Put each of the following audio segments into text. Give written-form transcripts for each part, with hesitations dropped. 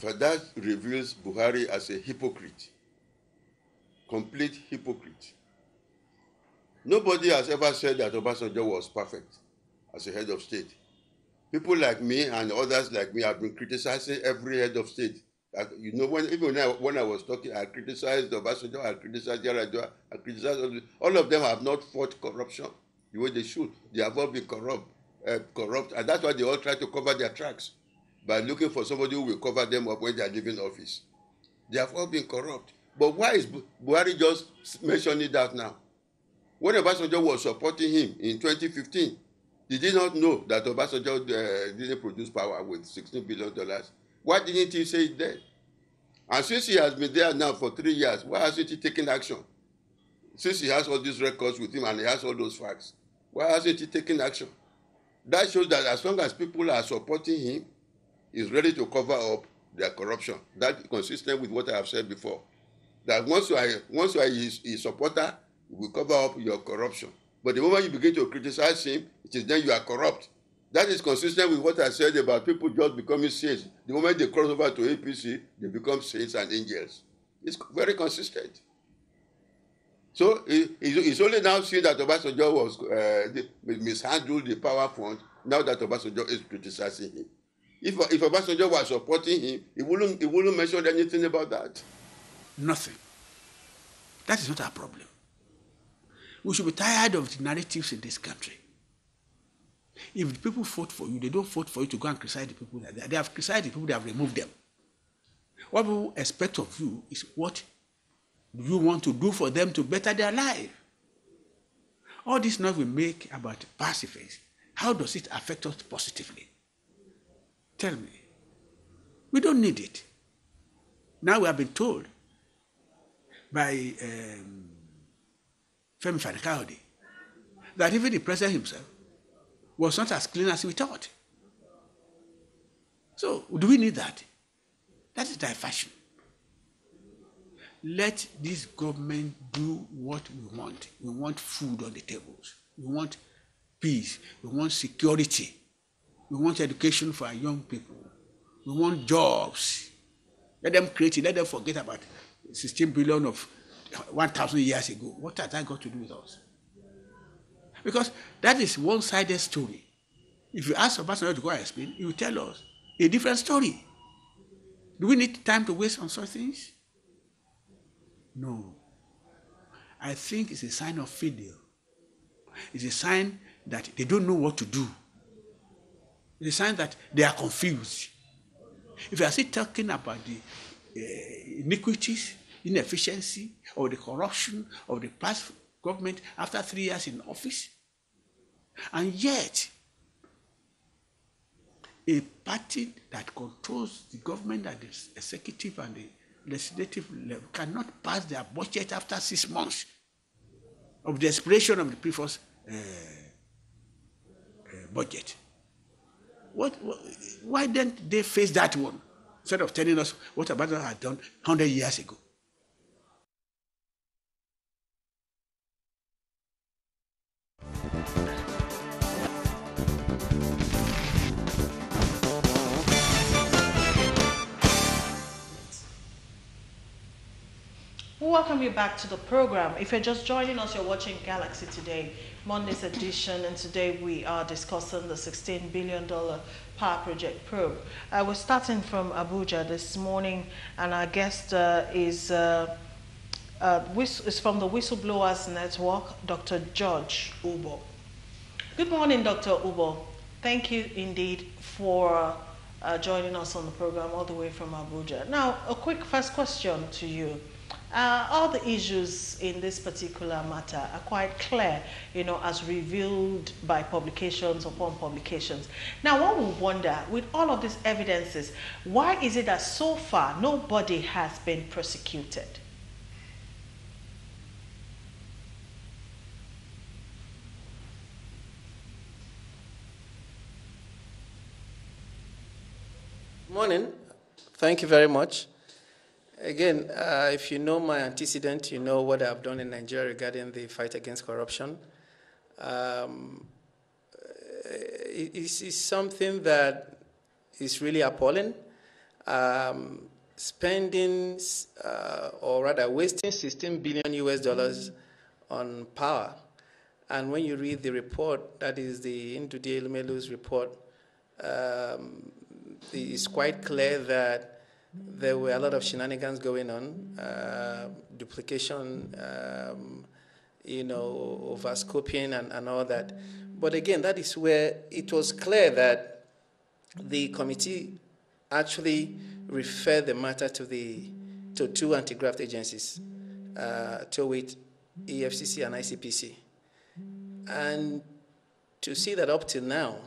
fact, that reveals Buhari as a hypocrite, complete hypocrite. Nobody has ever said that Obasanjo was perfect as a head of state. People like me and others like me have been criticizing every head of state. You know, when I was talking, I criticized Obasanjo, I criticized Yar'Adua, I criticized all of them have not fought corruption the way they should. They have all been corrupt, and that's why they all try to cover their tracks by looking for somebody who will cover them up when they are leaving office. They have all been corrupt. But why is Buhari just mentioning that now? When Obasanjo was supporting him in 2015, did he not know that Obasanjo didn't produce power with $16 billion? Why didn't he say it then? And since he has been there now for 3 years, why hasn't he taken action? Since he has all these records with him and he has all those facts, why hasn't he taken action? That shows that as long as people are supporting him, he's ready to cover up their corruption. That is consistent with what I have said before. That once you are his supporter, he will cover up your corruption. But the moment you begin to criticize him, it is then you are corrupt. That is consistent with what I said about people just becoming saints. The moment they cross over to APC, they become saints and angels. It's very consistent. So it's only now seen that Obasanjo was mishandled the power fund, now that Obasanjo is criticizing him. If Obasanjo was supporting him, he wouldn't mention anything about that. Nothing. That is not our problem. We should be tired of the narratives in this country. If the people vote for you, they don't vote for you to go and criticize the people. They have criticized the people, they have removed them. What people expect of you is what you want to do for them to better their life. All this noise we make about pacifists, how does it affect us positively? Tell me. We don't need it. Now we have been told by Femi Fani-Kayode that even the president himself was not as clean as we thought. So, do we need that? That is diversion. Let this government do what we want. We want food on the tables. We want peace. We want security. We want education for our young people. We want jobs. Let them create it. Let them forget about 16 billion of 1,000 years ago. What has that got to do with us? Because that is one-sided story. If you ask Obasanjo to go and explain, he will tell us a different story. Do we need time to waste on such things? No. I think it's a sign of failure. It's a sign that they don't know what to do. It's a sign that they are confused. If you are still talking about the iniquities, inefficiency, or the corruption of the past government after 3 years in office, and yet a party that controls the government at the executive and the legislative level cannot pass their budget after 6 months of the expiration of the previous budget. Why didn't they face that one instead of telling us what Obasanjo had done 100 years ago? We welcome you back to the program. If you're just joining us, you're watching Galaxy Today, Monday's edition, and today we are discussing the $16 billion power project probe. We're starting from Abuja this morning, and our guest is from the Whistleblowers Network, Dr. George Ubo. Good morning, Dr. Ubo. Thank you indeed for joining us on the program all the way from Abuja. Now, a quick first question to you. All the issues in this particular matter are quite clear, as revealed by publications upon publications. Now, one would wonder, with all of these evidences, why is it that so far nobody has been prosecuted? Good morning. Thank you very much. Again, if you know my antecedent, you know what I've done in Nigeria regarding the fight against corruption. It is something that is really appalling. spending, or rather wasting 16 billion US dollars on power. And when you read the report, that is the Ndudi Elumelu's report, it's quite clear that there were a lot of shenanigans going on, duplication, overscoping and all that. But again, that is where it was clear that the committee actually referred the matter to two anti-graft agencies, to wit, EFCC and ICPC. And to see that up till now,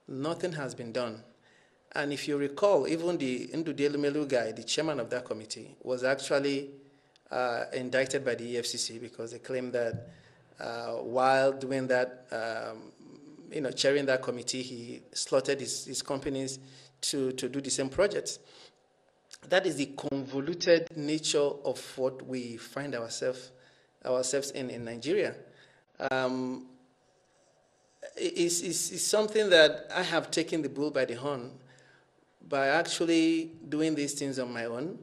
nothing has been done. And if you recall, even the Ndudi Elumelu guy, the chairman of that committee, was actually indicted by the EFCC because they claimed that while doing that, chairing that committee, he slotted his companies to do the same projects. That is the convoluted nature of what we find ourselves in Nigeria. It's something that I have taken the bull by the horn by actually doing these things on my own,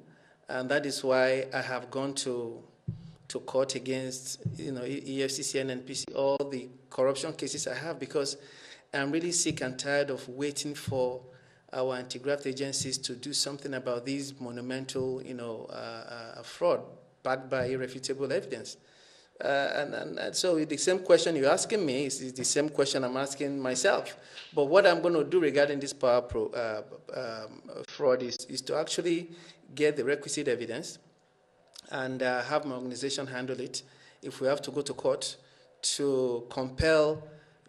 and that is why I have gone to court against EFCC and NPC, all the corruption cases I have, because I'm really sick and tired of waiting for our anti-graft agencies to do something about these monumental, fraud backed by irrefutable evidence. And so the same question you're asking me is the same question I'm asking myself. But what I'm going to do regarding this power fraud is to actually get the requisite evidence and have my organization handle it. If we have to go to court to compel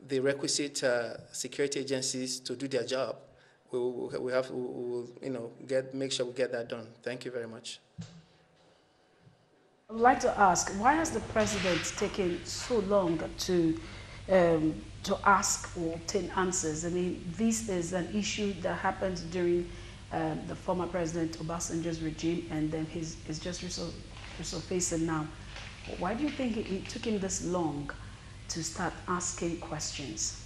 the requisite security agencies to do their job, we'll make sure we get that done. Thank you very much. I would like to ask, why has the president taken so long to ask or obtain answers? I mean, this is an issue that happened during the former President Obasanjo's regime, and then he's just resurfacing now. Why do you think it took him this long to start asking questions?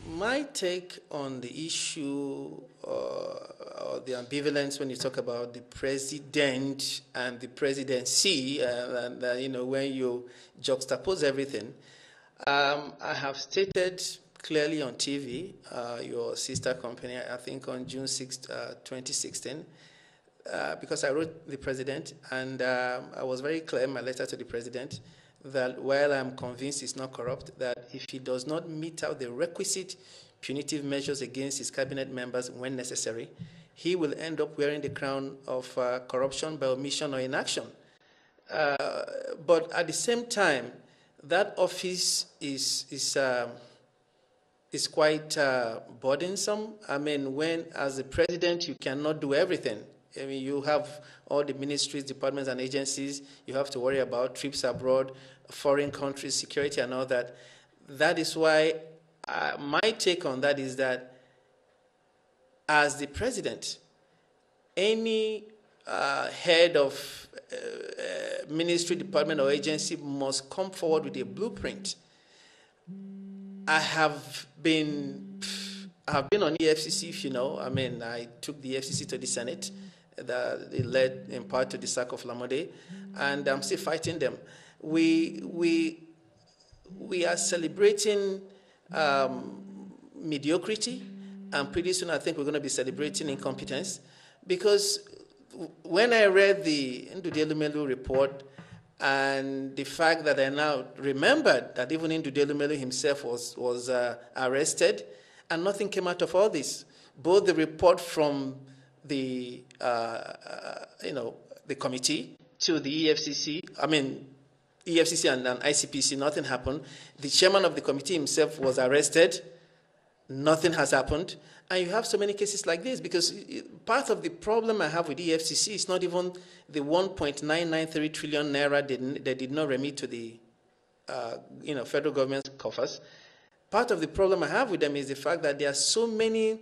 My take on the issue or the ambivalence when you talk about the president and the presidency, when you juxtapose everything, I have stated clearly on TV, your sister company, I think on June 6, 2016, because I wrote the president, and I was very clear in my letter to the president that while I'm convinced he's not corrupt, that if he does not mete out the requisite punitive measures against his cabinet members when necessary, he will end up wearing the crown of corruption by omission or inaction. But at the same time, that office is quite burdensome. I mean, when as the president, you cannot do everything. I mean, you have all the ministries, departments, and agencies you have to worry about, trips abroad, foreign countries, security, and all that. That is why my take on that is that as the president, any head of ministry, department, or agency must come forward with a blueprint. I have been on EFCC, if you know. I mean, I took the EFCC to the Senate. It led in part to the sack of Lamode, and I'm still fighting them. We are celebrating mediocrity, and pretty soon I think we're going to be celebrating incompetence, because when I read the Ndudi Elumelu report and the fact that I now remembered that even Ndudi Elumelu himself was arrested, and nothing came out of all this, both the report from the committee to the EFCC, EFCC and ICPC, nothing happened. The chairman of the committee himself was arrested, nothing has happened. And you have so many cases like this, because part of the problem I have with EFCC is not even the 1.993 trillion naira they did not remit to the federal government's coffers. Part of the problem I have with them is the fact that there are so many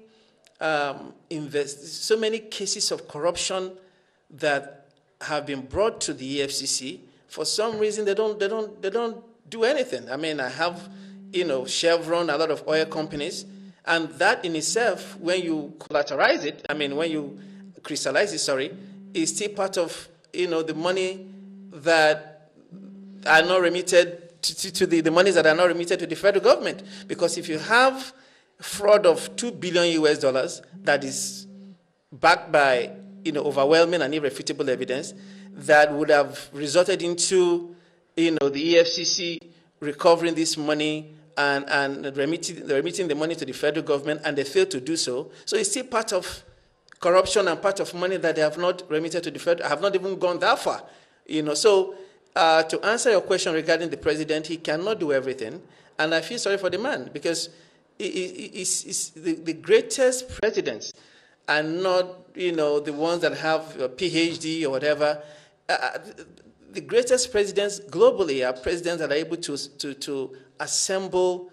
cases of corruption that have been brought to the EFCC For some reason, they don't do anything. I mean, I have, Chevron, a lot of oil companies, and that in itself, when you collateralize it, I mean, when you crystallize it, sorry, is still part of, the money that are not remitted to the monies that are not remitted to the federal government. Because if you have fraud of $2 billion US that is backed by, overwhelming and irrefutable evidence, that would have resulted into, the EFCC recovering this money and remitting the money to the federal government, and they failed to do so. So it's still part of corruption and part of money that they have not remitted to the federal, have not even gone that far. So to answer your question regarding the president, he cannot do everything, and I feel sorry for the man, because the greatest presidents are not, the ones that have a PhD or whatever. The greatest presidents globally are presidents that are able to assemble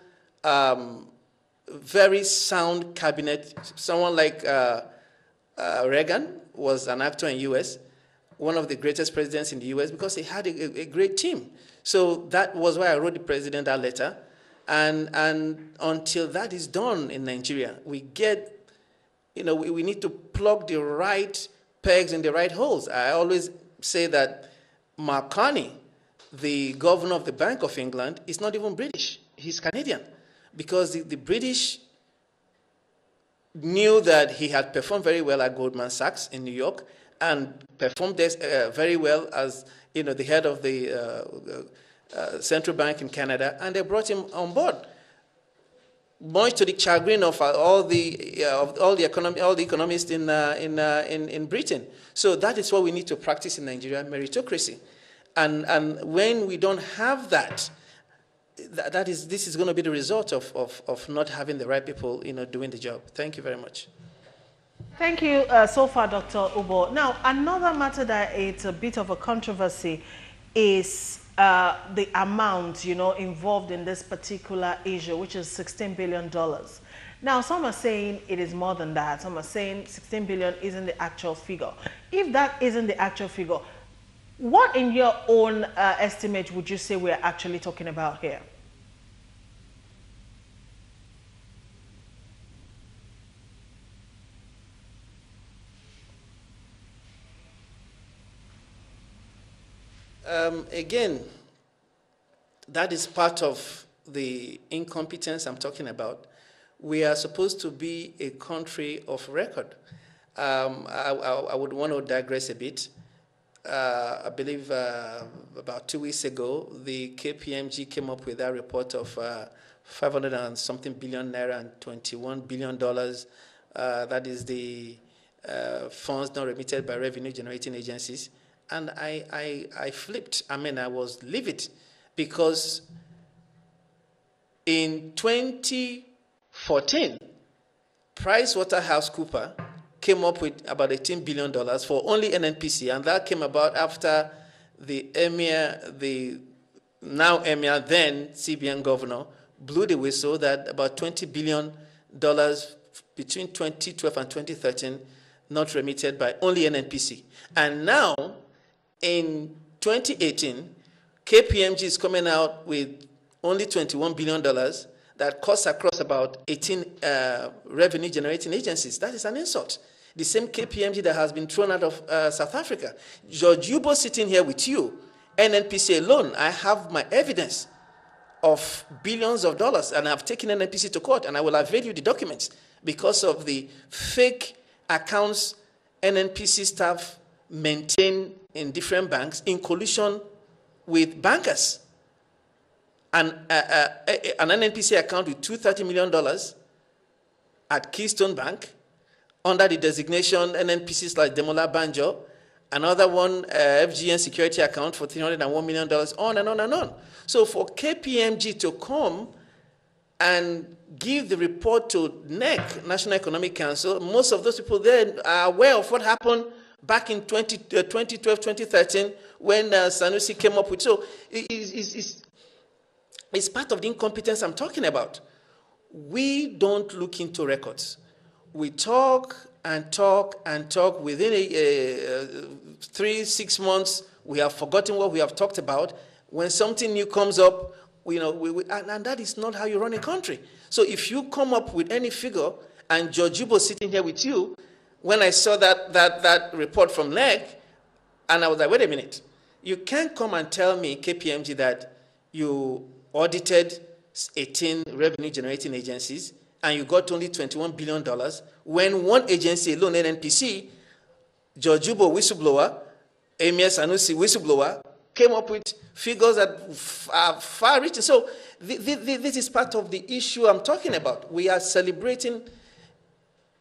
very sound cabinet. Someone like Reagan was an actor in U.S., one of the greatest presidents in the U.S., because he had a great team. So that was why I wrote the president that letter. And until that is done in Nigeria, we get, we need to plug the right pegs in the right holes. I always say that Mark Carney, the governor of the Bank of England, is not even British. He's Canadian, because the British knew that he had performed very well at Goldman Sachs in New York and performed very well as the head of the central bank in Canada, and they brought him on board, much to the chagrin of all the economists in Britain. So that is what we need to practice in Nigeria: meritocracy. And when we don't have that, this is going to be the result of not having the right people, doing the job. Thank you very much. Thank you so far, Dr. Ubo. Now, another matter that it's a bit of a controversy is the amount, involved in this particular issue, which is $16 billion. Now, some are saying it is more than that. Some are saying 16 billion isn't the actual figure. If that isn't the actual figure, what in your own estimate would you say we're actually talking about here? Again, that is part of the incompetence I'm talking about. We are supposed to be a country of record. I would want to digress a bit. I believe about 2 weeks ago, the KPMG came up with that report of 500 and something billion naira and $21 billion. That is the funds not remitted by revenue generating agencies. And I flipped. I mean, I was livid, because in 2014, PricewaterhouseCoopers came up with about $18 billion for only NNPC, and that came about after the now emir, then CBN governor, blew the whistle that about $20 billion between 2012 and 2013 not remitted by only NNPC. And now, in 2018, KPMG is coming out with only $21 billion that cuts across about 18 revenue-generating agencies. That is an insult. The same KPMG that has been thrown out of South Africa. George Yubo sitting here with you, NNPC alone, I have my evidence of billions of dollars, and I've taken NNPC to court, and I will avail you the documents because of the fake accounts NNPC staff maintain in different banks in collusion with bankers. An NNPC account with $230 million at Keystone Bank under the designation NNPC/Demola Banjo, another one FGN security account for $301 million, on and on and on. So for KPMG to come and give the report to NEC, National Economic Council, most of those people there are aware of what happened back in 2012, 2013, when Sanusi came up with. So it's part of the incompetence I'm talking about. We don't look into records. We talk and talk and talk. Within 3-6 months, we have forgotten what we have talked about. When something new comes up, and that is not how you run a country. So if you come up with any figure, and George Ubo sitting here with you, when I saw that report from NEC, and I was like, wait a minute, you can't come and tell me, KPMG, that you audited 18 revenue-generating agencies, and you got only $21 billion, when one agency alone, NNPC, George Ubo whistleblower, Emir Sanusi whistleblower, came up with figures that are far-reaching. So this is part of the issue I'm talking about. We are celebrating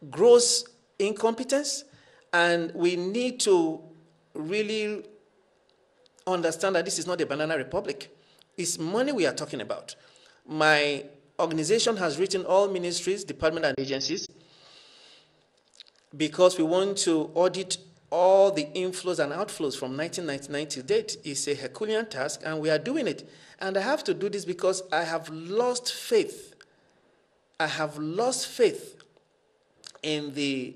gross incompetence, and we need to really understand that this is not a banana republic. It's money we are talking about. My organization has written all ministries, departments, and agencies because we want to audit all the inflows and outflows from 1999 to date. It's a Herculean task, and we are doing it. And I have to do this because I have lost faith. I have lost faith in the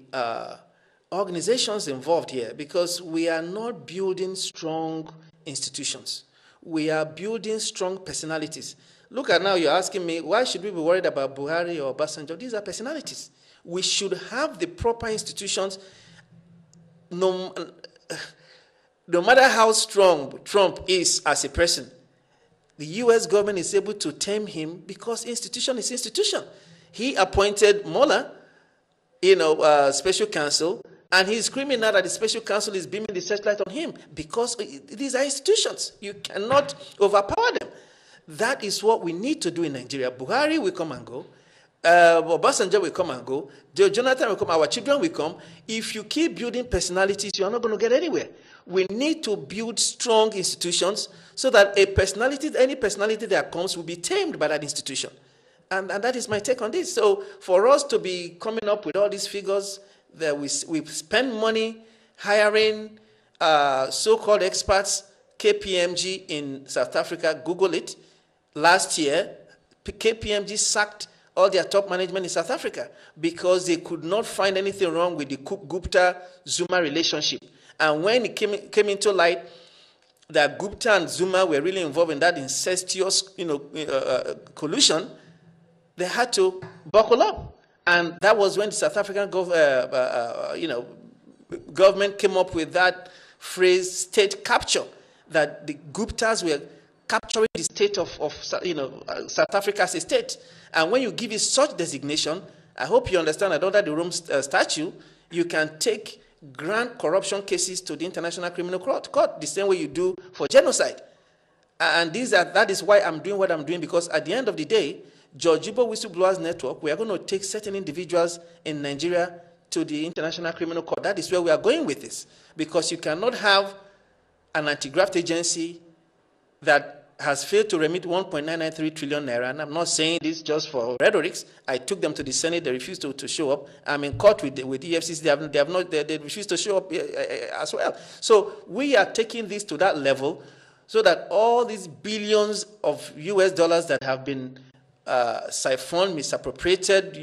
organizations involved here because we are not building strong institutions. We are building strong personalities. Look at now, you're asking me, why should we be worried about Buhari or Obasanjo? These are personalities. We should have the proper institutions. No matter how strong Trump is as a person, the U.S. government is able to tame him because institution is institution. He appointed Mueller, special counsel, and he's screaming now that the special counsel is beaming the searchlight on him because these are institutions. You cannot overpower them. That is what we need to do in Nigeria. Buhari will come and go. Obasanjo will come and go. Jonathan will come. Our children will come. If you keep building personalities, you are not going to get anywhere. We need to build strong institutions so that any personality that comes will be tamed by that institution. And that is my take on this. So for us to be coming up with all these figures, that we spend money hiring so-called experts, KPMG in South Africa, Google it. Last year, KPMG sacked all their top management in South Africa because they could not find anything wrong with the Gupta-Zuma relationship. And when it came into light that Gupta and Zuma were really involved in that incestuous collusion, they had to buckle up. And that was when the South African government came up with that phrase, state capture, that the Guptas were capturing the state of South Africa as a state. And when you give it such designation, I hope you understand that under the Rome Statute, you can take grand corruption cases to the International Criminal Court, the same way you do for genocide. And that is why I'm doing what I'm doing, because at the end of the day, George Ubo Whistleblowers Network, we are going to take certain individuals in Nigeria to the International Criminal Court. That is where we are going with this, because you cannot have an anti-graft agency that has failed to remit 1.993 trillion naira, and I'm not saying this just for rhetorics. I took them to the Senate; they refused to show up. I'm in court with EFCC; they refused to show up as well. So we are taking this to that level, so that all these billions of US dollars that have been siphoned, misappropriated,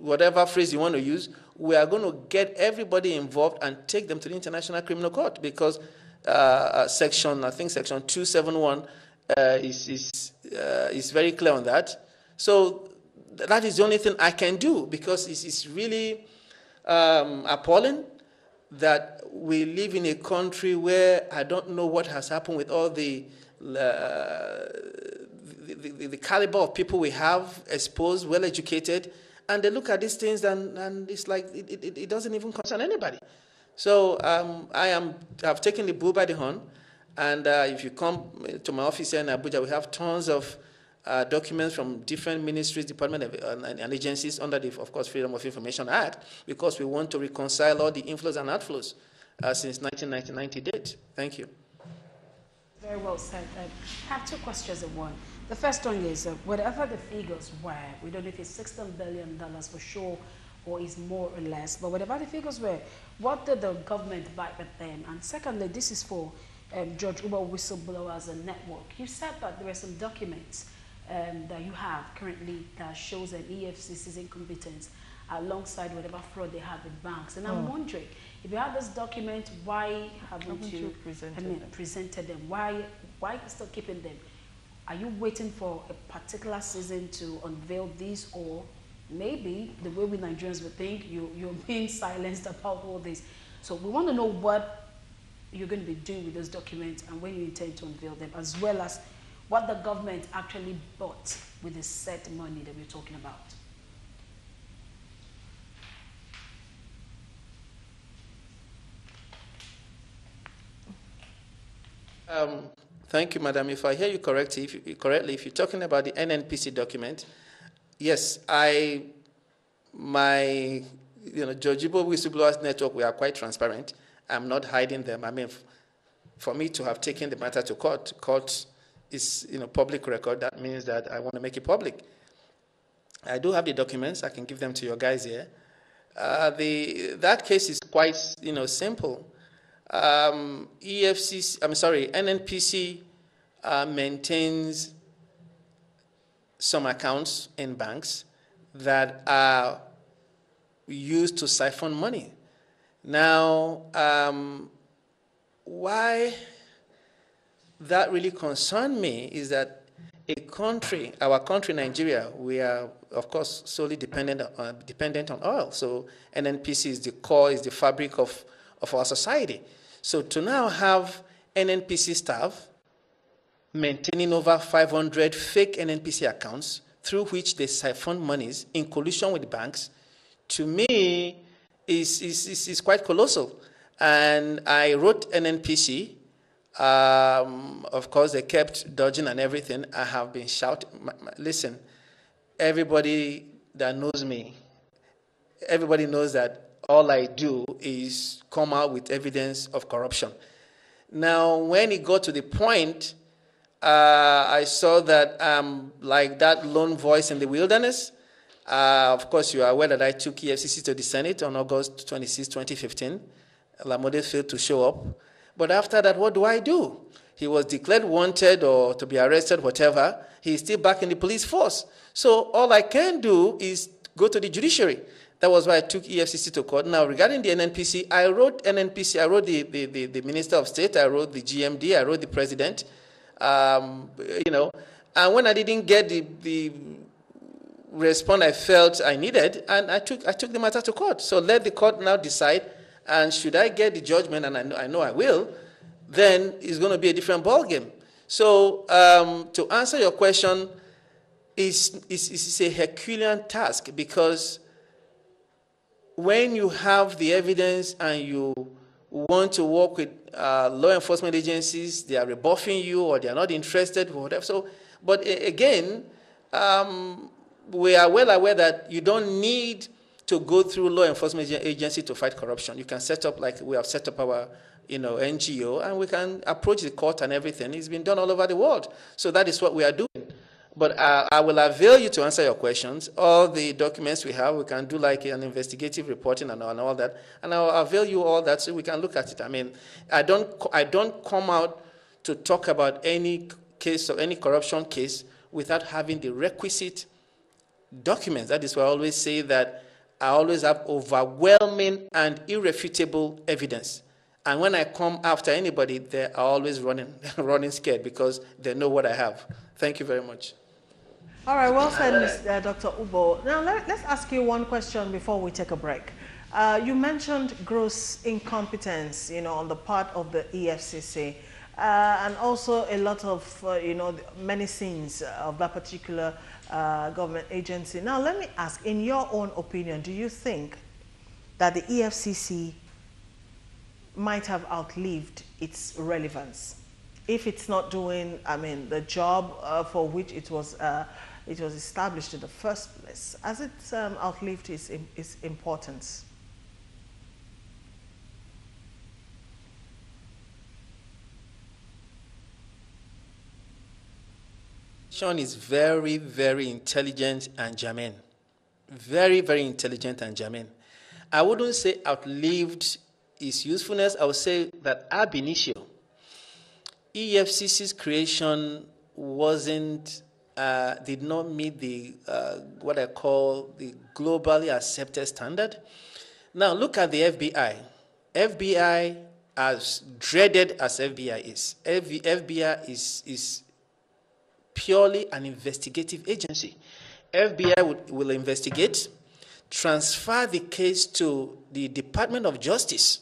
whatever phrase you want to use, we are going to get everybody involved and take them to the International Criminal Court, because section 271 is very clear on that. So that is the only thing I can do, because it's really appalling that we live in a country where I don't know what has happened with all the caliber of people we have exposed, well-educated, and they look at these things and it's like it doesn't even concern anybody. So I've taken the bull by the horn, and if you come to my office here in Abuja, we have tons of documents from different ministries, departments, and agencies under the, of course, Freedom of Information Act, because we want to reconcile all the inflows and outflows since 1999 to date. Thank you. Very well said. I have two questions in one. The first one is, whatever the figures were, we don't know if it's $16 billion for sure or is more or less, but whatever the figures were, what did the government buy with them? And secondly, this is for George Ubo Whistleblowers and Network. You said that there are some documents that you have currently that shows an EFCC's incompetence alongside whatever fraud they have with banks. And I'm wondering, if you have this document, why haven't you presented them? Why still keeping them? Are you waiting for a particular season to unveil these, or maybe the way we Nigerians would think you're being silenced about all this? So we want to know what you're going to be doing with those documents and when you intend to unveil them, as well as what the government actually bought with the said money that we're talking about. Thank you, Madam. If I hear you correctly, if you're talking about the NNPC document, yes, my Jojibo Whistleblowers Network, we are quite transparent. I'm not hiding them. I mean, for me to have taken the matter to court is public record. That means that I want to make it public. I do have the documents. I can give them to your guys here. That case is quite simple. NNPC maintains some accounts in banks that are used to siphon money. Now, why that really concerned me is that our country, Nigeria, we are, of course, solely dependent on oil. So NNPC is the core, is the fabric of our society. So to now have NNPC staff maintaining over 500 fake NNPC accounts through which they siphon monies in collusion with banks, to me, is quite colossal. And I wrote NNPC. Of course, they kept dodging and everything. I have been shouting. Listen, everybody that knows me, everybody knows that all I do is come out with evidence of corruption. Now, when it got to the point, I saw that like that lone voice in the wilderness. Of course, you are aware that I took EFCC to the Senate on August 26, 2015. Lamode failed to show up. But after that, what do? He was declared wanted or to be arrested, whatever. He's still back in the police force. So all I can do is go to the judiciary. That was why I took EFCC to court. Now, regarding the NNPC, I wrote NNPC, I wrote the Minister of State, I wrote the GMD, I wrote the President, and when I didn't get the response I felt I needed, and I took the matter to court. So let the court now decide, and should I get the judgment, and I know I will, then it's going to be a different ballgame. So to answer your question, it's a Herculean task, because when you have the evidence and you want to work with law enforcement agencies, they are rebuffing you or they are not interested, or whatever. So, but again, we are well aware that you don't need to go through law enforcement agency to fight corruption. You can set up, like we have set up our NGO, and we can approach the court and everything. It's been done all over the world. So that is what we are doing. But I will avail you to answer your questions. All the documents we have, we can do like an investigative reporting and all that. And I'll avail you all that so we can look at it. I mean, I don't come out to talk about any case or any corruption case without having the requisite documents. That is why I always say that I always have overwhelming and irrefutable evidence. And when I come after anybody, they are always running scared, because they know what I have. Thank you very much. All right, well said, Dr. Ubo. Now, let's ask you one question before we take a break. You mentioned gross incompetence, on the part of the EFCC, and also a lot of, many sins of that particular government agency. Now, let me ask, in your own opinion, do you think that the EFCC might have outlived its relevance if it's not doing, the job for which it was established in the first place? Has it outlived its importance? Sean is very, very intelligent and germane. Very, very intelligent and germane. I wouldn't say outlived its usefulness. I would say that ab initio, EFCC's creation wasn't did not meet the what I call the globally accepted standard. Now look at the FBI. FBI, as dreaded as FBI is, FBI is purely an investigative agency. FBI will investigate, transfer the case to the Department of Justice,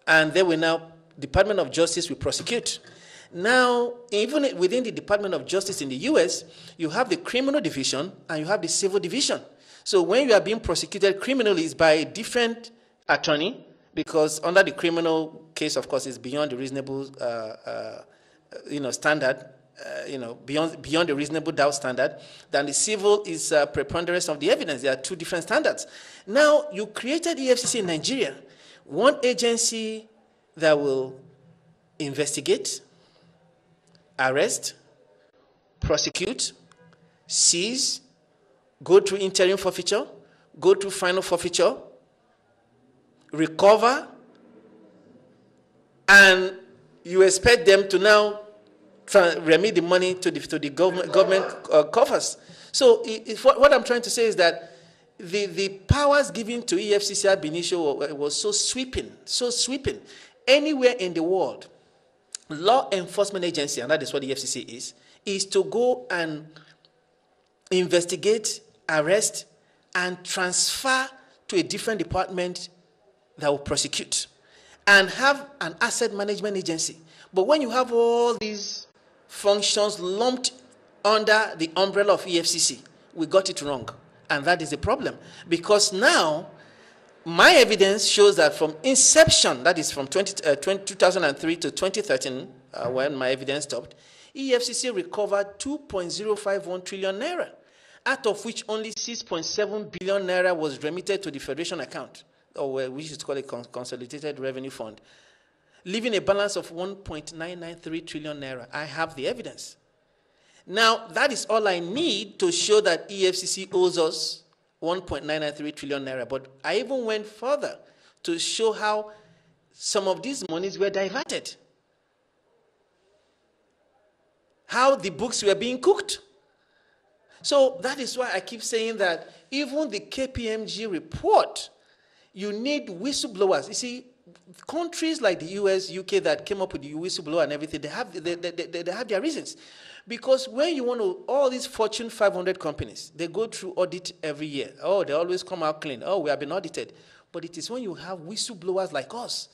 and Department of Justice will prosecute. Now, even within the Department of Justice in the US, you have the criminal division and you have the civil division. So when you are being prosecuted criminally, it's by a different attorney, because under the criminal case, of course, it's beyond the reasonable standard, beyond the reasonable doubt standard. Then the civil is preponderance of the evidence. There are two different standards. Now, you created EFCC in Nigeria, one agency that will investigate, arrest, prosecute, seize, go through interim forfeiture, go through final forfeiture, recover, and you expect them to now remit the money to the government coffers. So what I'm trying to say is that the powers given to EFCC ab initio was so sweeping. Anywhere in the world, law enforcement agency, and that is what the EFCC is to go and investigate, arrest, and transfer to a different department that will prosecute, and have an asset management agency. But when you have all these functions lumped under the umbrella of EFCC, we got it wrong. And that is the problem. Because now, my evidence shows that from inception, that is from 2003 to 2013, when my evidence stopped, EFCC recovered 2.051 trillion naira, out of which only 6.7 billion naira was remitted to the Federation account, or we used to call it Consolidated Revenue Fund, leaving a balance of 1.993 trillion naira. I have the evidence. Now, that is all I need to show that EFCC owes us 1.993 trillion naira. But I even went further to show how some of these monies were diverted, how the books were being cooked. So that is why I keep saying that even the KPMG report, you need whistleblowers. You see, countries like the US, UK that came up with the whistleblower and everything, they have their reasons. Because when you want to, all these Fortune 500 companies, they go through audit every year. Oh, they always come out clean. Oh, we have been audited. But it is when you have whistleblowers like us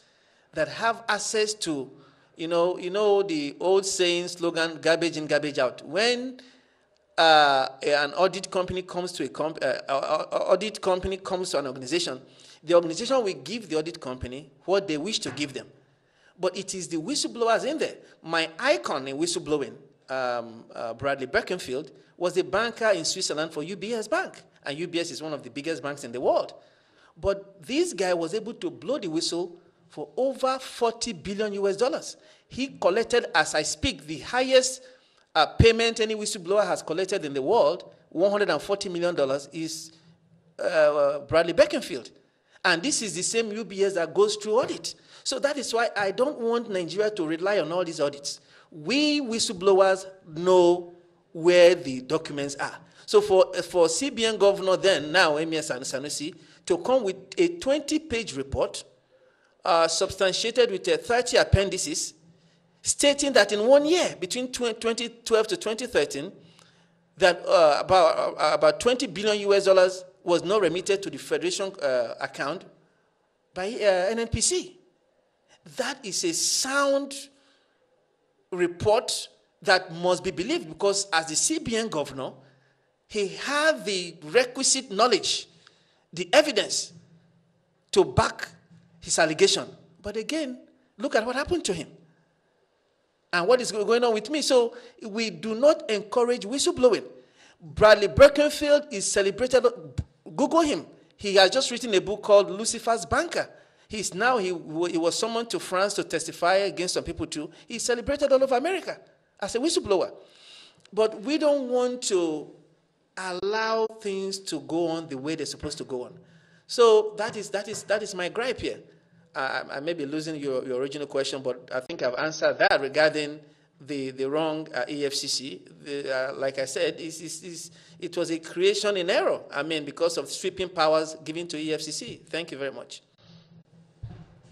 that have access to, you know the old saying, slogan, garbage in, garbage out. When an audit company comes to an organization, the organization will give the audit company what they wish to give them. But it is the whistleblowers in there. My icon in whistleblowing, Bradley Beckenfield, was a banker in Switzerland for UBS Bank. And UBS is one of the biggest banks in the world. But this guy was able to blow the whistle for over 40 billion US dollars. He collected, as I speak, the highest payment any whistleblower has collected in the world, $140 million, is Bradley Beckenfield. And this is the same UBS that goes through audit. So that is why I don't want Nigeria to rely on all these audits. We whistleblowers know where the documents are. So for CBN governor then, now Emir Sanusi, to come with a 20-page report substantiated with 30 appendices, stating that in 1 year, between 2012 to 2013, that about 20 billion US dollars was not remitted to the Federation account by NNPC. That is a sound report that must be believed, because as the CBN governor, he had the requisite knowledge, the evidence to back his allegation. But again, look at what happened to him and what is going on with me. So we do not encourage whistleblowing. Bradley Beckenfield is celebrated. Google him. He has just written a book called Lucifer's Banker. He was summoned to France to testify against some people too. He's celebrated all over America as a whistleblower. But we don't want to allow things to go on the way they're supposed to go on. So that is my gripe here. I may be losing your original question, but I think I've answered that regarding the wrong EFCC. Like I said, it was a creation in error. I mean, because of sweeping powers given to EFCC. Thank you very much.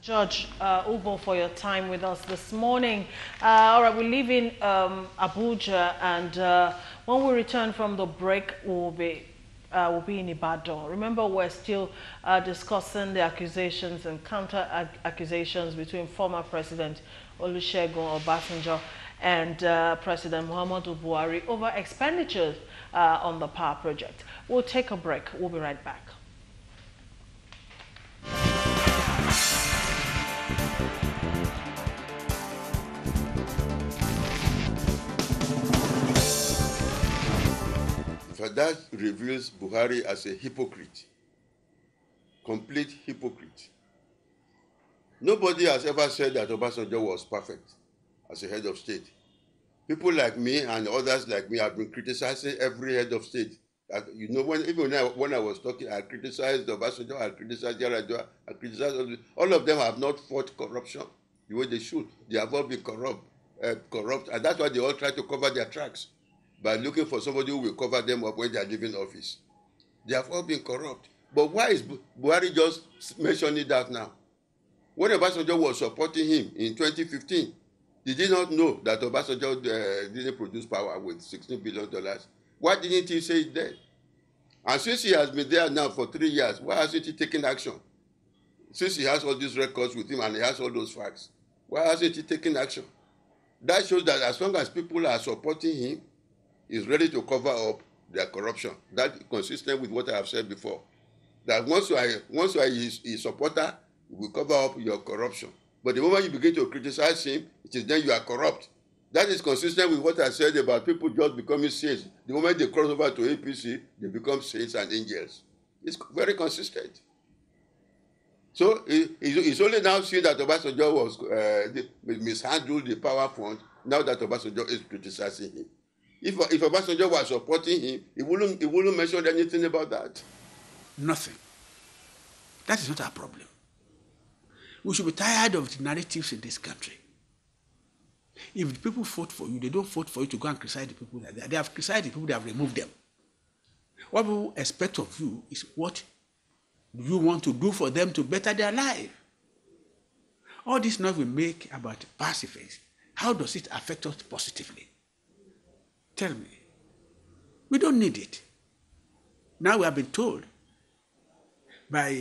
Judge Ubo, for your time with us this morning. All right, we're leaving Abuja, and when we return from the break, we'll be in Ibadan. Remember, we're still discussing the accusations and counter-accusations between former President Olusegun Obasanjo and President Muhammadu Buhari over expenditures on the power project. We'll take a break. We'll be right back. That reveals Buhari as a hypocrite, complete hypocrite. Nobody has ever said that Obasanjo was perfect as a head of state. People like me and others like me have been criticizing every head of state. You know, when I was talking, I criticized Obasanjo, I criticized Yar'Adua, I criticized all of them have not fought corruption the way they should. They have all been corrupt, and that's why they all try to cover their tracks by looking for somebody who will cover them up when they are leaving office. They have all been corrupt. But why is Buhari just mentioning that now? When Obasanjo was supporting him in 2015, did he not know that Obasanjo didn't produce power with $16 billion? Why didn't he say it then? And since he has been there now for 3 years, why hasn't he taken action? Since he has all these records with him and he has all those facts, why hasn't he taken action? That shows that as long as people are supporting him, is ready to cover up their corruption. That is consistent with what I have said before. That once you are his supporter, you will cover up your corruption. But the moment you begin to criticize him, it is then you are corrupt. That is consistent with what I said about people just becoming saints. The moment they cross over to APC, they become saints and angels. It's very consistent. So it's only now seen that Obasanjo was mishandled the power fund, now that Obasanjo is criticizing him. If Obasanjo was supporting him, he wouldn't mention anything about that. Nothing. That is not our problem. We should be tired of the narratives in this country. If the people fought for you, they don't vote for you to go and criticize the people. They have criticized the people, they have removed them. What people expect of you is what you want to do for them to better their life. All this noise we make about pacifists, how does it affect us positively? Tell me. We don't need it. Now we have been told by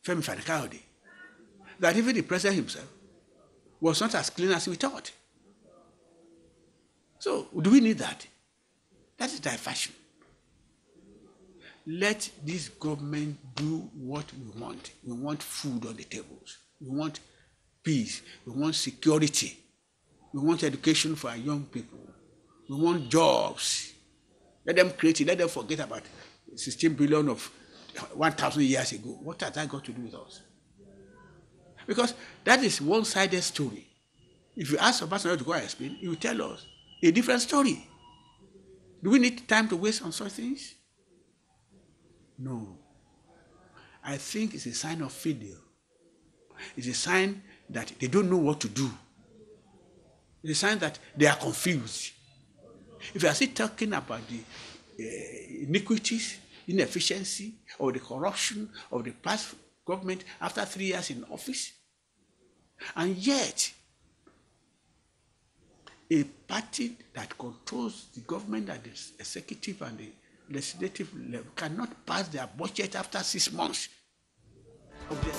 Femi Fani-Kayode that even the president himself was not as clean as we thought. So, do we need that? That is diversion. Let this government do what we want. We want food on the tables. We want peace. We want security. We want education for our young people. We want jobs. Let them create it. Let them forget about 16 billion of 1,000 years ago. What has that got to do with us? Because that is one-sided story. If you ask Obasanjo to go and explain, he will tell us a different story. Do we need time to waste on such things? No. I think it's a sign of failure. It's a sign that they don't know what to do. It's a sign that they are confused. If you are still talking about the iniquities, inefficiency, or the corruption of the past government after 3 years in office, and yet a party that controls the government at the executive and the legislative level cannot pass their budget after 6 months of their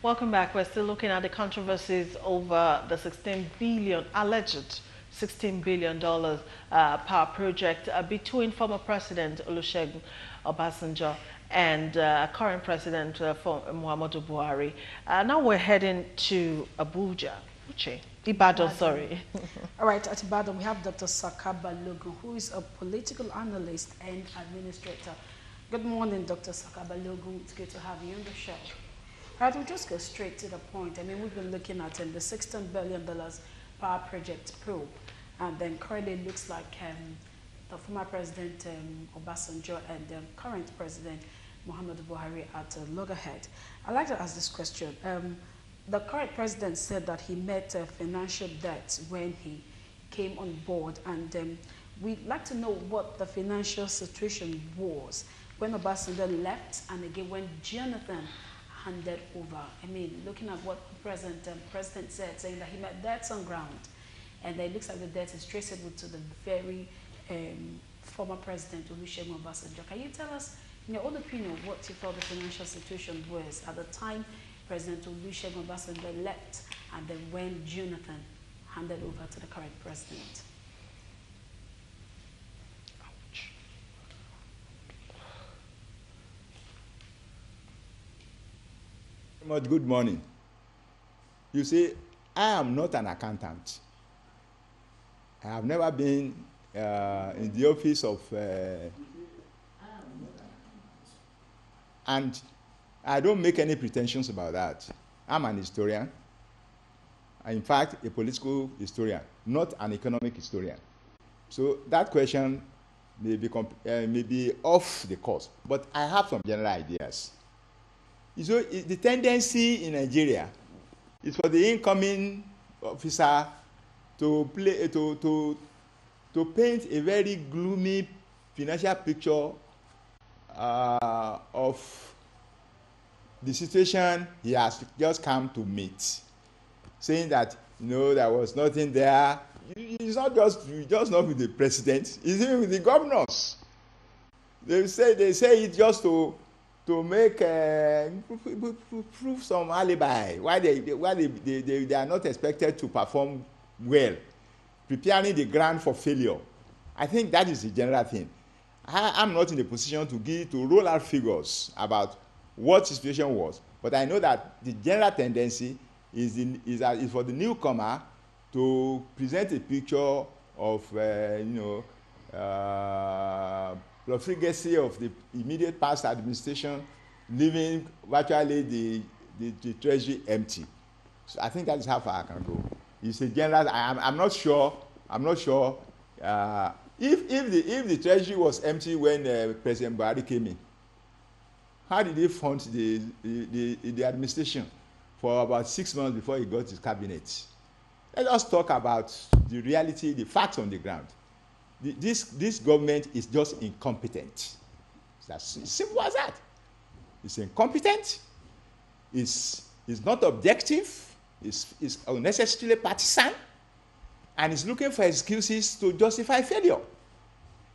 Welcome back. We're still looking at the controversies over the alleged $16 billion power project between former President Olusegun Obasanjo and current President Muhammadu Buhari. Now we're heading to Abuja. Ibadan, sorry. All right, at Ibadan, we have Dr. Saka Balogun, who is a political analyst and administrator. Good morning, Dr. Saka Balogun. It's good to have you on the show. All right, we'll just go straight to the point. I mean, we've been looking at the $16 billion power project probe, and then currently it looks like former President Obasanjo and current President Muhammadu Buhari at loggerhead. I'd like to ask this question. The current president said that he met financial debt when he came on board, and we'd like to know what the financial situation was when Obasanjo left and again when Jonathan handed over. I mean, looking at what the president said, saying that he met debts on ground, and it looks like the debt is traceable to the very former president Olusegun Obasanjo. Can you tell us, in your own opinion, what you thought the financial situation was at the time President Olusegun Obasanjo left, and then when Jonathan handed over to the current president? Much good morning. You see, I am not an accountant. I have never been in the office of, and I don't make any pretensions about that. I'm an historian. In fact, a political historian, not an economic historian. So that question may be off the course, but I have some general ideas. So the tendency in Nigeria is for the incoming officer to paint a very gloomy financial picture of the situation he has just come to meet, saying that there was nothing there. It's not just not with the president; it's even with the governors. They say it just to make prove some alibi why they are not expected to perform well, preparing the ground for failure. I think that is the general thing. I'm not in a position to roll out figures about what the situation was, but I know that the general tendency is for the newcomer to present a picture of profligacy of the immediate past administration, leaving virtually the treasury empty. So I think that is how far I can go. It's a general. I'm not sure. If the treasury was empty when President Buhari came in, how did he fund the administration for about 6 months before he got his cabinet? Let us talk about the reality, the facts on the ground. This government is just incompetent. It's as simple as that. It's incompetent. It's not objective. It's unnecessarily partisan, and it's looking for excuses to justify failure.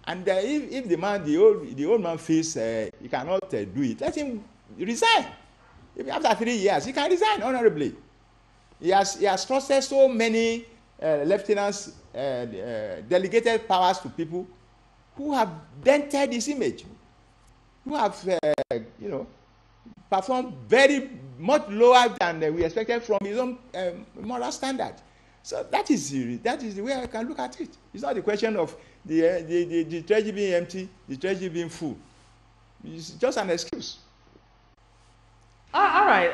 And if the old man feels he cannot do it, let him resign. If after 3 years he can resign honorably. He has trusted so many lieutenants, delegated powers to people who have dented his image, who have performed very much lower than we expected from his own moral standard. So that is the way I can look at it. It's not the question of the treasury being empty, the treasury being full. It's just an excuse. All right,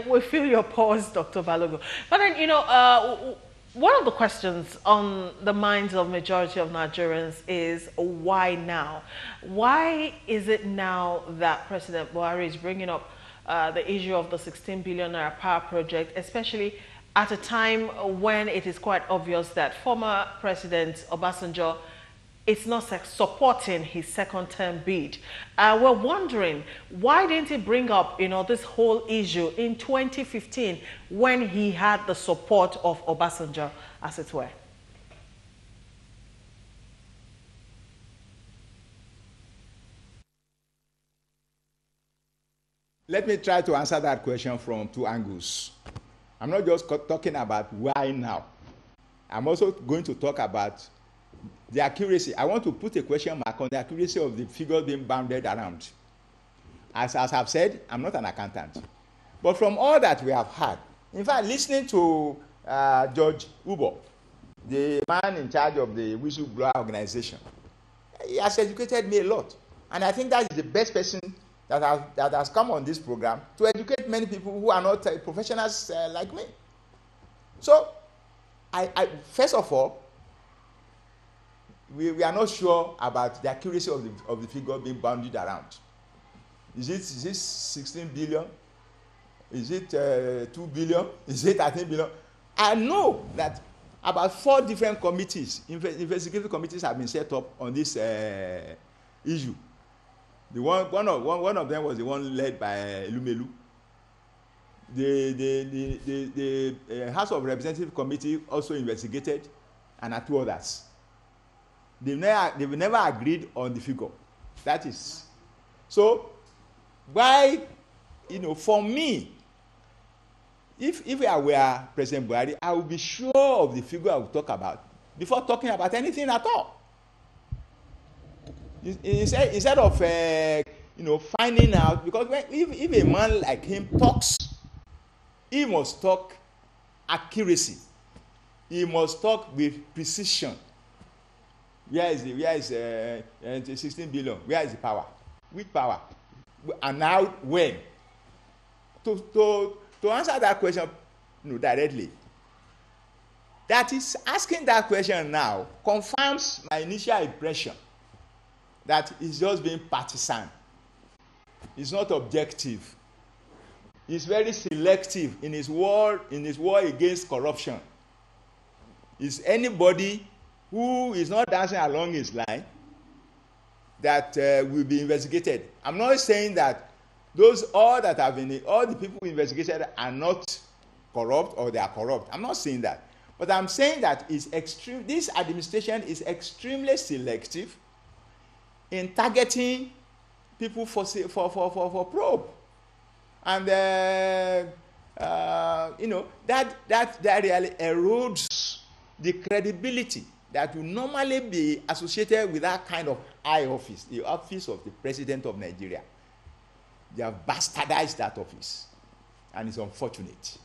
we feel your pause, Dr. Balogun. But then, one of the questions on the minds of majority of Nigerians is why now? Why is it now that President Buhari is bringing up the issue of the 16 billion naira power project, especially at a time when it is quite obvious that former President Obasanjo is not supporting his second-term bid? We're wondering, why didn't he bring up, this whole issue in 2015 when he had the support of Obasanjo, as it were? Let me try to answer that question from two angles. I'm not just talking about why now. I'm also going to talk about the accuracy. I want to put a question mark on the accuracy of the figures being bounded around. As I've said, I'm not an accountant. But from all that we have had, in fact, listening to George Ubo, the man in charge of the whistleblower organization, he has educated me a lot. And I think that is the best person that has come on this program to educate many people who are not professionals like me. So, I first of all, we are not sure about the accuracy of the figure being bounded around. Is it 16 billion? Is it 2 billion? Is it 13 billion? I know that about 4 different committees, investigative committees, have been set up on this issue. One of them was the one led by Elumelu. The House of Representatives Committee also investigated, and 2 others. They've never agreed on the figure. That is so. Why, for me, if I were President Buhari, I would be sure of the figure I would talk about before talking about anything at all. Instead of finding out, because if a man like him talks, he must talk accuracy. He must talk with precision. Where is 16 billion? Where is the power? Which power? And now when? To answer that question directly, that is, asking that question now confirms my initial impression that it's just being partisan. It's not objective. He's very selective in his war against corruption. Is anybody who is not dancing along his line that will be investigated? I'm not saying that all the people investigated are not corrupt or they are corrupt. I'm not saying that. But I'm saying that this administration is extremely selective in targeting people for probe. And that really erodes the credibility that will normally be associated with that kind of high office, the office of the President of Nigeria. They have bastardized that office, and it's unfortunate.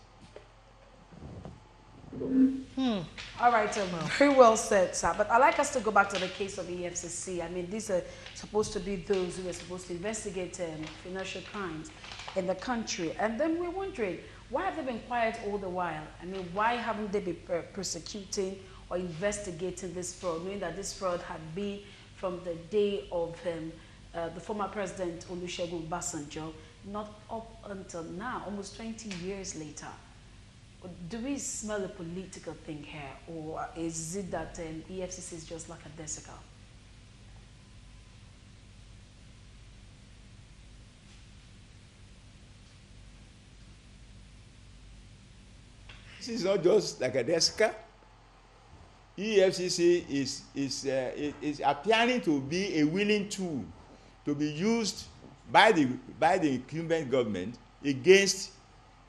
All right, very well said, sir. But I'd like us to go back to the case of EFCC. I mean, these are supposed to be those who are supposed to investigate financial crimes in the country. And then we're wondering, why have they been quiet all the while? I mean, why haven't they been persecuting or investigating this fraud, knowing that this fraud had been from the day of the former president Olusegun Obasanjo, not up until now, almost 20 years later? Do we smell a political thing here, or is it that EFCC is just like a desiccant? This is not just like a desiccant. EFCC is appearing to be a willing tool to be used by the incumbent government against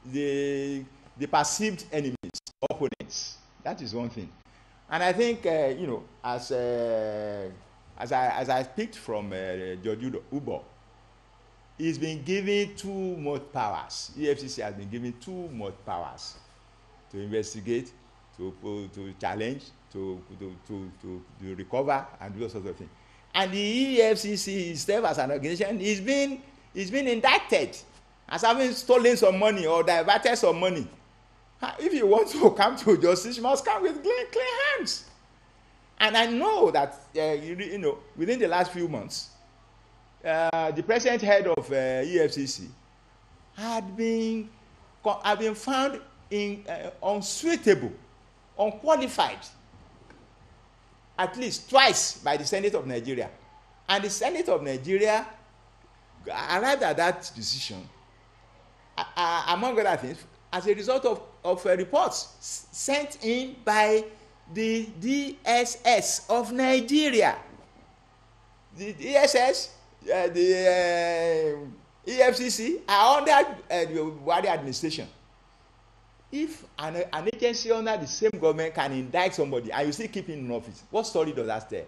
the perceived enemies, opponents. That is one thing. And I think, as I picked from George Ubo, he's been given too much powers. EFCC has been given too much powers to investigate, to challenge, to recover, and do all sorts of things. And the EFCC itself, as an organization, is being indicted as having stolen some money or diverted some money. If you want to come to justice, you must come with clean hands. And I know that within the last few months, the present head of EFCC had been found unsuitable, unqualified, at least twice by the Senate of Nigeria. And the Senate of Nigeria arrived at that decision, among other things, as a result of reports sent in by the DSS of Nigeria. The DSS, the EFCC are under the Buhari administration. If an agency under the same government can indict somebody and you still keep him in office, what story does that tell?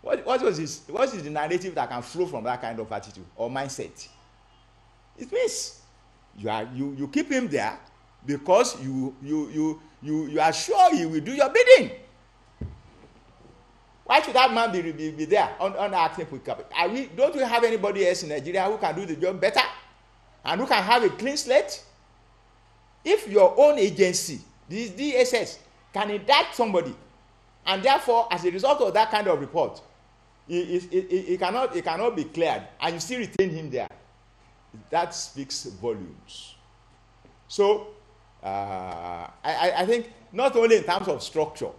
What is the narrative that can flow from that kind of attitude or mindset? It means you keep him there because you are sure he will do your bidding. Why should that man be there on acting for capital? Don't we have anybody else in Nigeria who can do the job better and who can have a clean slate? If your own agency, the DSS, can indict somebody And therefore, as a result of that kind of report, it cannot be cleared, and you still retain him there. That speaks volumes. So, I think not only in terms of structure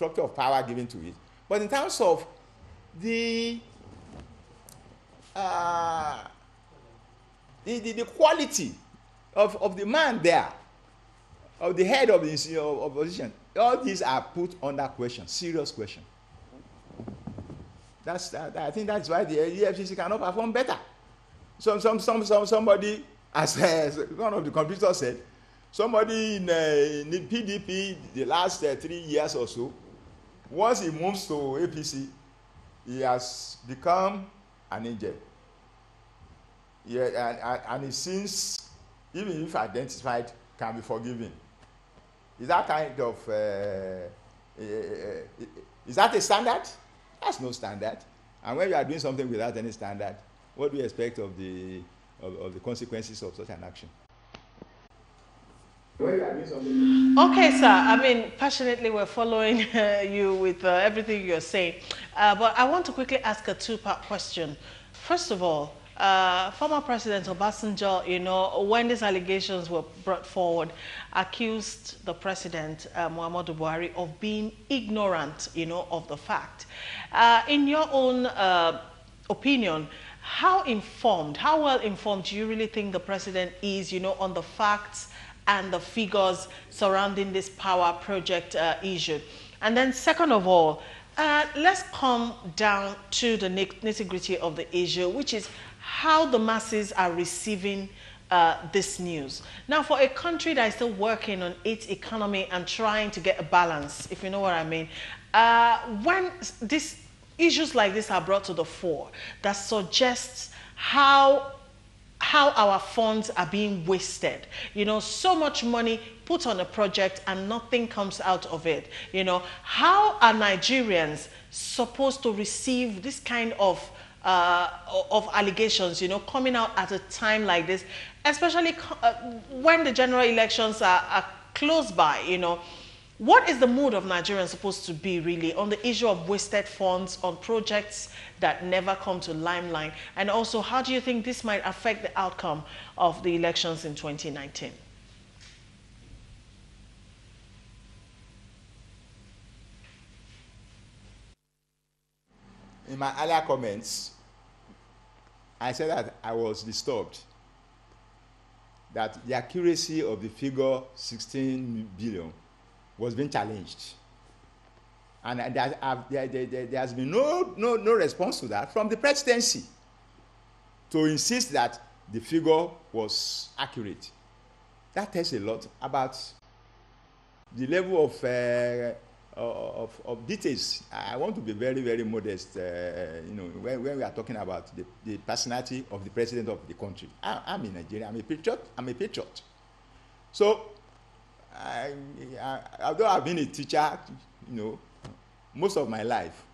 of power given to it, but in terms of the quality of the man there, of the head of the opposition, all these are put under question, serious question. I think that's why the EFCC cannot perform better. Somebody, as one of the computers said, somebody in the PDP the last 3 years or so, once he moves to APC, he has become an angel. Yeah, and he seems, even if identified, can be forgiven. Is that kind of is that a standard? That's no standard. And when you are doing something without any standard, what do you expect of the consequences of such an action? Okay, sir. I mean, passionately, we're following you with everything you're saying. But I want to quickly ask a two-part question. First of all, former President Obasanjo, you know, when these allegations were brought forward, accused the president, Muhammadu Buhari, of being ignorant, you know, of the fact. In your own opinion, how well informed do you really think the president is, you know, on the facts and the figures surrounding this power project issue? And then second of all, let's come down to the nitty-gritty of the issue, which is how the masses are receiving this news. Now, for a country that is still working on its economy and trying to get a balance, if you know what I mean, when these issues like this are brought to the fore, that suggests how our funds are being wasted. You know, so much money put on a project and nothing comes out of it. You know, how are Nigerians supposed to receive this kind of allegations, you know, coming out at a time like this, especially when the general elections are close by, you know? What is the mood of Nigerians supposed to be really on the issue of wasted funds on projects that never come to limelight? And also, how do you think this might affect the outcome of the elections in 2019? In my earlier comments, I said that I was disturbed that the accuracy of the figure 16 billion was being challenged. And there has been no response to that from the presidency to insist that the figure was accurate. That tells a lot about the level of details. I want to be very, very modest, you know, when we are talking about the personality of the president of the country. I'm in Nigeria. I'm a patriot. So, although I've been a teacher, you know, most of my life,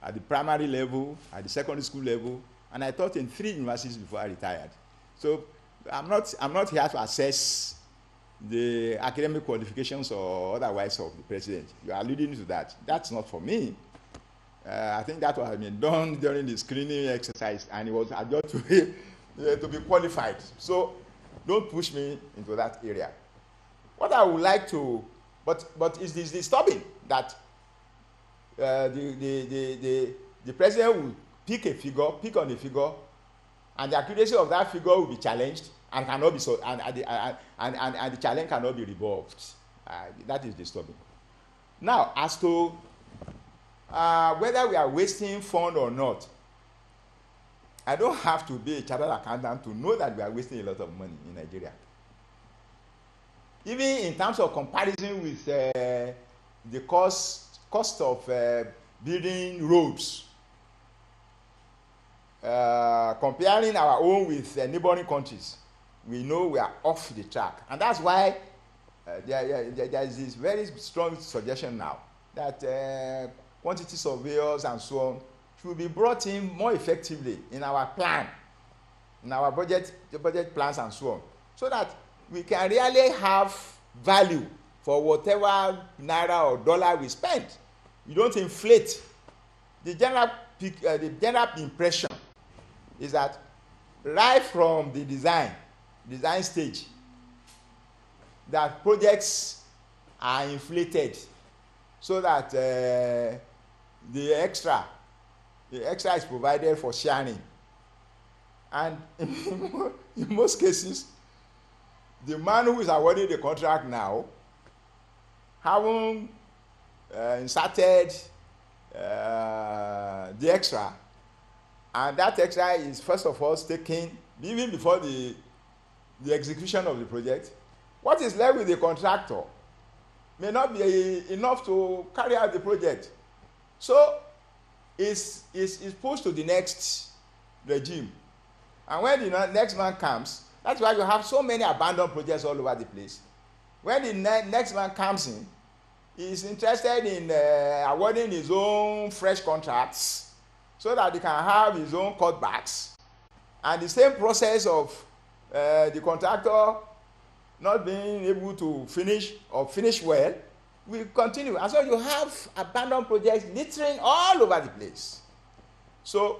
at the primary level, at the secondary school level, and I taught in 3 universities before I retired. So I'm not here to assess the academic qualifications or otherwise of the president. You are alluding to that. That's not for me. I think that was been done during the screening exercise, and it was just to be qualified. So don't push me into that area. What I would like to, but it's disturbing that the president will pick on a figure, and the accuracy of that figure will be challenged and cannot be so, and the challenge cannot be resolved. That is disturbing. Now, as to whether we are wasting funds or not, I don't have to be a chartered accountant to know that we are wasting a lot of money in Nigeria. Even in terms of comparison with the cost of building roads, comparing our own with neighboring countries, we know we are off the track. And that's why there is this very strong suggestion now that quantity surveyors and so on should be brought in more effectively in our plan, in our budget plans and so on, so that we can really have value for whatever naira or dollar we spend. you don't inflate. The general impression is that right from the design stage, that projects are inflated so that the extra is provided for sharing. And in most cases, the man who is awarding the contract now haven't inserted the extra, and that extra is first of all taken even before the execution of the project. What is left with the contractor may not be enough to carry out the project, so it's pushed to the next regime. And when the next man comes, that's why you have so many abandoned projects all over the place. When the next man comes in, he's interested in awarding his own fresh contracts so that he can have his own cutbacks. And the same process of the contractor not being able to finish well will continue. And so you have abandoned projects littering all over the place. So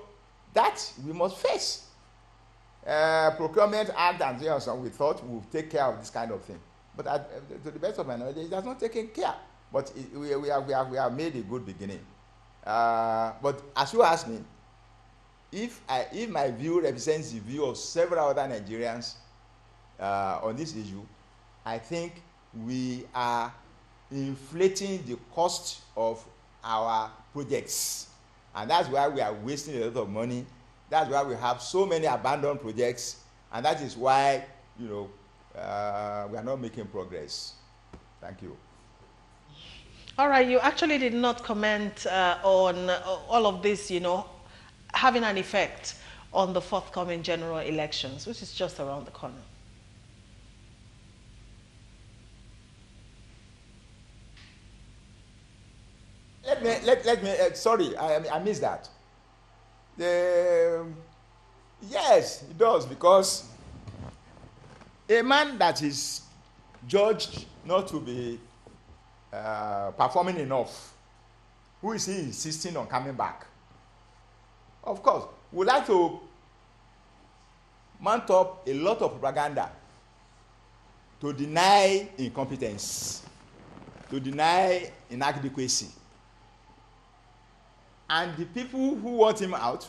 that we must face. Procurement Act and so on, we thought we would take care of this kind of thing. But to the best of my knowledge, it has not taken care. But we have made a good beginning. But as you asked me, if my view represents the view of several other Nigerians on this issue, I think we are inflating the cost of our projects. And that's why we are wasting a lot of money. That's why we have so many abandoned projects. And that is why, we are not making progress. Thank you. All right, you actually did not comment on all of this, having an effect on the forthcoming general elections, which is just around the corner. Let me sorry, I missed that. Yes, it does, because a man that is judged not to be performing enough, who is he insisting on coming back? Of course, we like to mount up a lot of propaganda to deny incompetence, to deny inadequacy. And the people who want him out,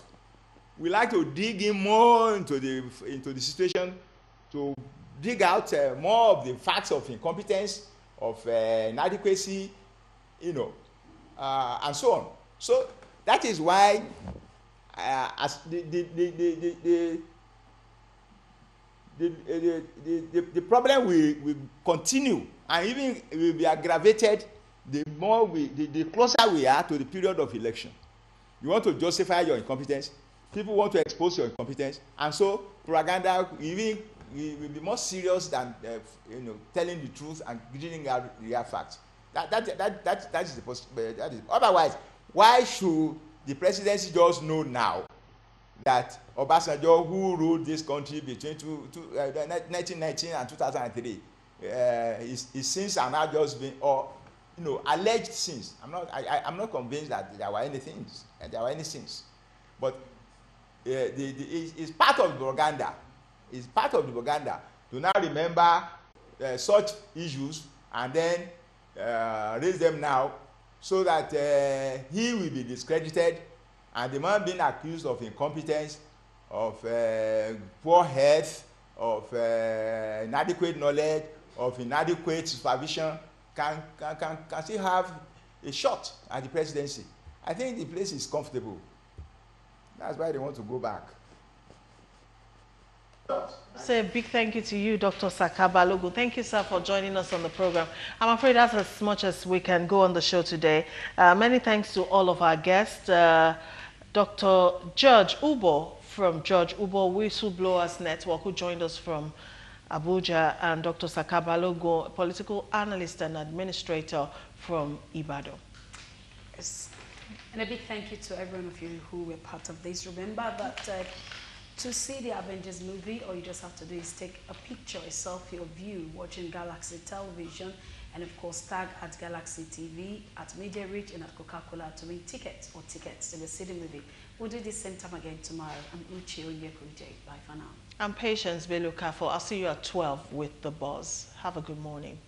we like to dig in more into the situation, to dig out more of the facts of incompetence, of inadequacy, and so on. So that is why as the problem will continue, and even will be aggravated the closer we are to the period of election. You want to justify your incompetence, people want to expose your incompetence, and so propaganda even will be more serious than telling the truth and giving out real facts. That is the possibility. Otherwise, why should the presidency just know now that Obasanjo, who ruled this country between 1919 and 2003, his sins are now just being, or alleged sins. I'm not convinced that there were anything. There were any sins, but it's part of the propaganda. It's part of the propaganda to now remember such issues and then raise them now, so that he will be discredited, and the man being accused of incompetence, of poor health, of inadequate knowledge, of inadequate supervision, can still have a shot at the presidency. I think the place is comfortable. That's why they want to go back. Say a big thank you to you, Dr. Saka Balogun. Thank you, sir, for joining us on the program. I'm afraid that's as much as we can go on the show today. Many thanks to all of our guests. Dr. George Ubo from George Ubo Whistleblowers Network, who joined us from Abuja, and Dr. Saka Balogun, political analyst and administrator from Ibadan. Yes. And a big thank you to every one of you who were part of this. Remember that to see the Avengers movie, all you just have to do is take a picture, a selfie of you watching Galaxy Television, And of course, tag at Galaxy TV, at Media Reach, and at Coca-Cola to win tickets to the city movie. We'll do this same time again tomorrow. I'm Uche Onyekunje. Bye for now. I'm Patience Belukafo. I'll see you at 12 with The Buzz. Have a good morning.